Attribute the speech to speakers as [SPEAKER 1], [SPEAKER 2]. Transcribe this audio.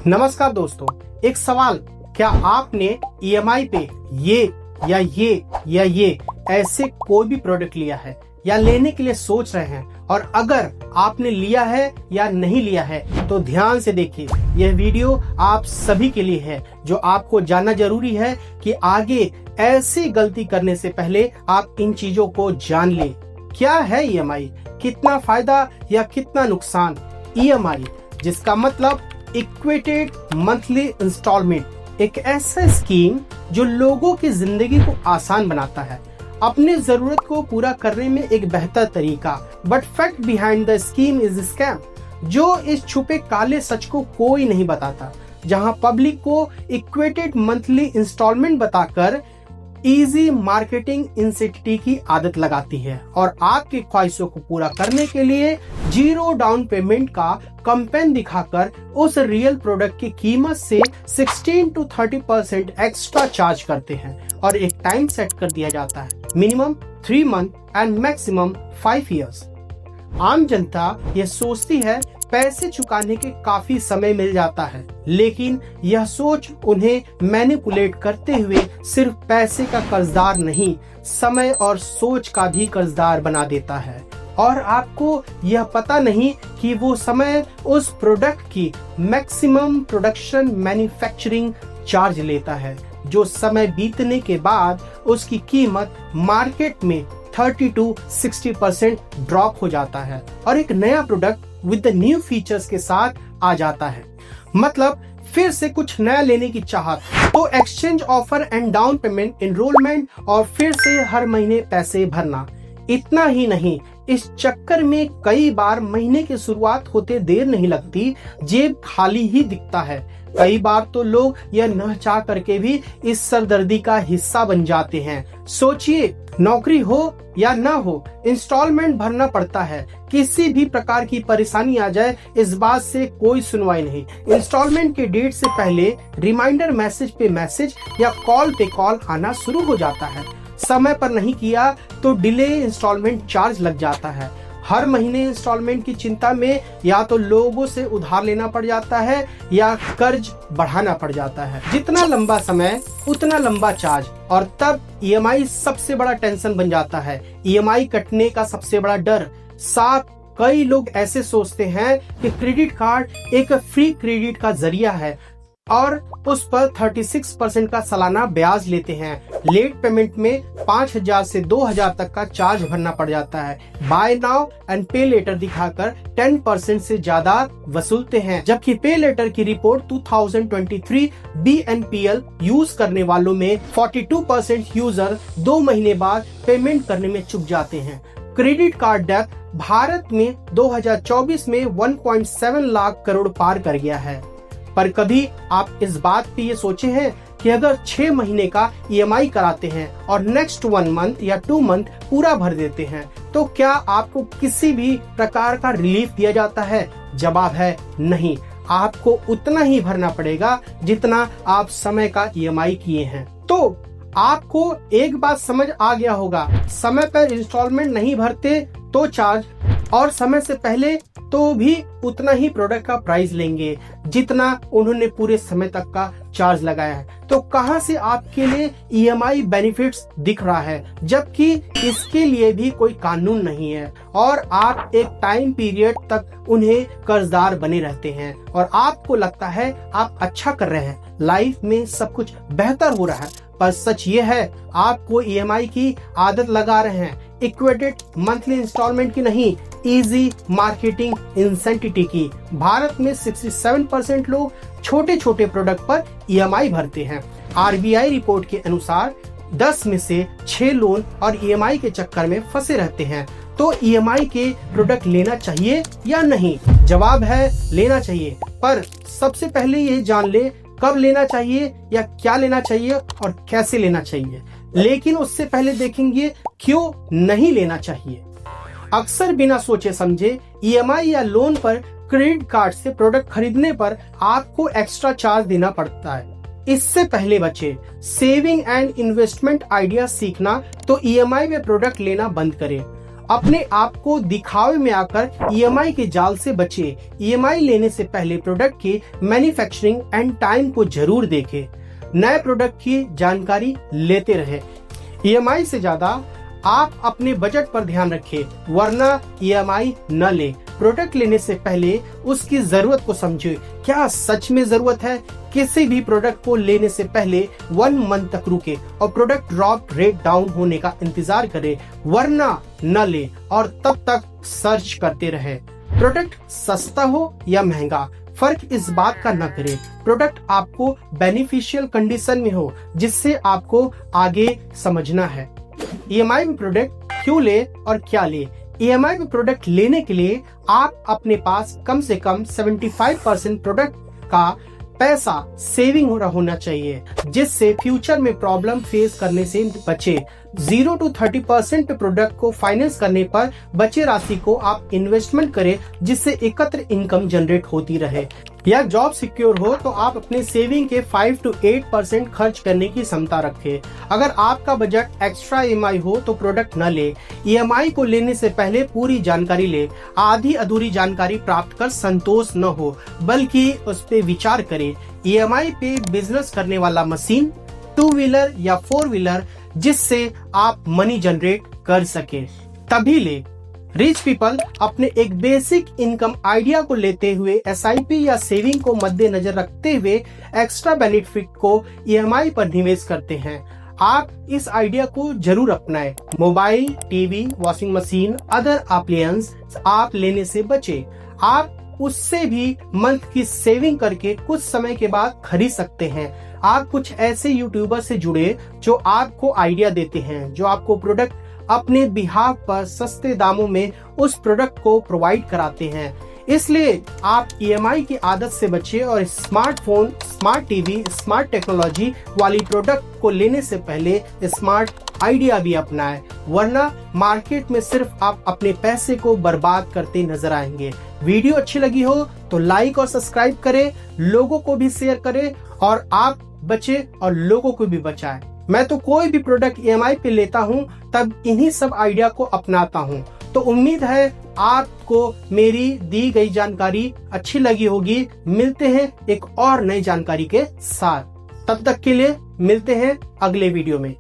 [SPEAKER 1] नमस्कार दोस्तों, एक सवाल। क्या आपने ईएमआई पे ये ऐसे कोई भी प्रोडक्ट लिया है या लेने के लिए सोच रहे हैं? और अगर आपने लिया है या नहीं लिया है तो ध्यान से देखिए। यह वीडियो आप सभी के लिए है जो आपको जानना जरूरी है कि आगे ऐसी गलती करने से पहले आप इन चीजों को जान लें। क्या है ईएमआई, कितना फायदा या कितना नुकसान? ईएमआई जिसका मतलब इक्वेटेड मंथली इंस्टॉलमेंट, एक ऐसा स्कीम जो लोगों की जिंदगी को आसान बनाता है, अपनी जरूरत को पूरा करने में एक बेहतर तरीका। But fact behind the scheme is scam, जो इस छुपे काले सच को कोई नहीं बताता। जहां पब्लिक को इक्वेटेड मंथली इंस्टॉलमेंट बताकर इजी मार्केटिंग इंसेंटिव की आदत लगाती है और आपकी ख्वाहिशों को पूरा करने के लिए जीरो डाउन पेमेंट का कैंपेन दिखाकर उस रियल प्रोडक्ट की कीमत से 16 to 30% एक्स्ट्रा चार्ज करते हैं। और एक टाइम सेट कर दिया जाता है, minimum 3 month and maximum 5 years। आम जनता यह सोचती है पैसे चुकाने के काफी समय मिल जाता है, लेकिन यह सोच उन्हें मैनिपुलेट करते हुए सिर्फ पैसे का कर्जदार नहीं, समय और सोच का भी कर्जदार बना देता है। और आपको यह पता नहीं कि वो समय उस प्रोडक्ट की मैक्सिमम प्रोडक्शन मैन्युफैक्चरिंग चार्ज लेता है, जो समय बीतने के बाद उसकी कीमत मार्केट में 30 to 60% ड्रॉप हो जाता है और एक नया product with the new features के साथ आ जाता है। मतलब फिर से कुछ नया लेने की चाहत, तो exchange offer and down payment, enrolment और फिर से हर महीने पैसे भरना। इतना ही नहीं, इस चक्कर में कई बार महीने की शुरुआत होते देर नहीं लगती, जेब खाली ही दिखता है। कई बार तो लोग यह न चाह करके भी इस सरदर्दी का हिस्सा बन जाते हैं। सोचिए, नौकरी हो या ना हो, इंस्टॉलमेंट भरना पड़ता है। किसी भी प्रकार की परेशानी आ जाए, इस बात से कोई सुनवाई नहीं। इंस्टॉलमेंट के डेट से पहले रिमाइंडर मैसेज पे मैसेज या कॉल पे कॉल आना शुरू हो जाता है। समय पर नहीं किया तो डिले इंस्टॉलमेंट चार्ज लग जाता है। हर महीने इंस्टॉलमेंट की चिंता में या तो लोगों से उधार लेना पड़ जाता है या कर्ज बढ़ाना पड़ जाता है। जितना लंबा समय उतना लंबा चार्ज, और तब ईएमआई सबसे बड़ा टेंशन बन जाता है। ईएमआई कटने का सबसे बड़ा डर। साथ कई लोग ऐसे सोचते हैं कि क्रेडिट कार्ड एक फ्री क्रेडिट का जरिया है और उस पर 36% का सालाना ब्याज लेते हैं। लेट पेमेंट में 5,000 से 2,000 तक का चार्ज भरना पड़ जाता है। बाय नाउ एंड पे लेटर दिखाकर 10% से ज्यादा वसूलते हैं, जबकि पे लेटर की रिपोर्ट 2023 BNPL यूज करने वालों में 42% यूजर 2 महीने बाद पेमेंट करने में चूक जाते हैं। क्रेडिट कार्ड डेट भारत में 2024 में 1.7 लाख करोड़ पार कर गया है। पर कभी आप इस बात पे ये सोचे हैं कि अगर 6 महीने का ईएमआई कराते हैं और नेक्स्ट 1 मंथ या 2 मंथ पूरा भर देते हैं तो क्या आपको किसी भी प्रकार का रिलीफ दिया जाता है? जवाब है नहीं। आपको उतना ही भरना पड़ेगा जितना आप समय का ईएमआई किए हैं। तो आपको एक बात समझ आ गया होगा, समय पर इंस्टॉलमेंट नहीं भरते तो चार्ज, और समय से पहले तो भी उतना ही प्रोडक्ट का प्राइस लेंगे जितना उन्होंने पूरे समय तक का चार्ज लगाया है। तो कहां से आपके लिए ईएमआई बेनिफिट्स दिख रहा है, जबकि इसके लिए भी कोई कानून नहीं है और आप एक टाइम पीरियड तक उन्हें कर्जदार बने रहते हैं और आपको लगता है आप अच्छा कर रहे हैं, लाइफ में सब कुछ बेहतर हो रहा है। पर सच ये है, आपको ईएमआई की आदत लगा रहे हैं, इक्वेटेड मंथली इंस्टॉलमेंट की नहीं, इजी मार्केटिंग इंसेंटिव की। भारत में 67% लोग छोटे छोटे प्रोडक्ट पर ईएमआई भरते हैं। आरबीआई रिपोर्ट के अनुसार 10 में से 6 लोन और ईएमआई के चक्कर में फंसे रहते हैं। तो ईएमआई के प्रोडक्ट लेना चाहिए या नहीं? जवाब है लेना चाहिए, पर सबसे पहले ये जान ले कब लेना चाहिए या क्या लेना चाहिए और कैसे लेना चाहिए। लेकिन उससे पहले देखेंगे क्यों नहीं लेना चाहिए। अक्सर बिना सोचे समझे ईएमआई या लोन पर क्रेडिट कार्ड से प्रोडक्ट खरीदने पर आपको एक्स्ट्रा चार्ज देना पड़ता है। इससे पहले बचे। सेविंग एंड इन्वेस्टमेंट आइडिया सीखना तो ईएमआई में प्रोडक्ट लेना बंद करें। अपने आप को दिखावे में आकर ईएमआई के जाल से बचे। ईएमआई लेने से पहले प्रोडक्ट की मैन्युफैक्चरिंग एंड टाइम को जरूर देखें। नए प्रोडक्ट की जानकारी लेते रहे। ईएमआई से ज्यादा आप अपने बजट पर ध्यान रखें, वरना ईएमआई न ले। प्रोडक्ट लेने से पहले उसकी जरूरत को समझे। क्या सच में जरूरत है? किसी भी प्रोडक्ट को लेने से पहले 1 मंथ तक रुके और प्रोडक्ट ड्रॉप रेट डाउन होने का इंतजार करे, वरना न ले और तब तक सर्च करते रहे। प्रोडक्ट सस्ता हो या महंगा, फर्क इस बात का न करे। प्रोडक्ट आपको बेनिफिशियल कंडीशन में हो, जिससे आपको आगे समझना है। ईएमआई में प्रोडक्ट क्यों ले और क्या ले? ईएमआई में प्रोडक्ट लेने के लिए आप अपने पास कम से कम 75% प्रोडक्ट का पैसा सेविंग होना चाहिए, जिससे फ्यूचर में प्रॉब्लम फेस करने से बचे। 0 to 30% प्रोडक्ट को फाइनेंस करने पर बचे राशि को आप इन्वेस्टमेंट करें, जिससे एकत्र इनकम जनरेट होती रहे। या जॉब सिक्योर हो तो आप अपने सेविंग के 5 to 8% खर्च करने की क्षमता रखें। अगर आपका बजट एक्स्ट्रा ईएमआई हो तो प्रोडक्ट न ले। ईएमआई को लेने से पहले पूरी जानकारी ले। आधी अधूरी जानकारी प्राप्त कर संतोष न हो, बल्कि उस पे विचार करें। ईएमआई पे बिजनेस करने वाला मशीन, 2 व्हीलर या 4 व्हीलर, जिससे आप मनी जनरेट कर सके, तभी ले। रिच पीपल अपने एक बेसिक इनकम आइडिया को लेते हुए एसआईपी या सेविंग को मद्देनजर रखते हुए एक्स्ट्रा बेनिफिट को ईएमआई पर निवेश करते हैं। आप इस आइडिया को जरूर अपनाएं। Mobile, TV, washing machine, other appliance आप लेने से बचे। आप उससे भी मंथ की सेविंग करके कुछ समय के बाद खरीद सकते हैं। आप कुछ ऐसे यूट्यूबर से जुड़े जो आपको आइडिया देते हैं, जो आपको प्रोडक्ट अपने बिहाफ पर सस्ते दामों में उस प्रोडक्ट को प्रोवाइड कराते हैं। इसलिए आप ईएमआई की आदत से बचे और smartphone, smart TV, smart technology वाली प्रोडक्ट को लेने से पहले स्मार्ट आइडिया भी अपनाएं, वरना मार्केट में सिर्फ आप अपने पैसे को बर्बाद करते नजर आएंगे। वीडियो अच्छी लगी हो तो लाइक और सब्सक्राइब करें, लोगों को भी शेयर करें और आप बचे और लोगों को भी बचाएं। मैं तो कोई भी प्रोडक्ट ईएमआई पे लेता हूँ तब इन्हीं सब आइडिया को अपनाता हूँ। तो उम्मीद है आपको मेरी दी गई जानकारी अच्छी लगी होगी। मिलते हैं एक और नई जानकारी के साथ। तब तक के लिए मिलते हैं अगले वीडियो में।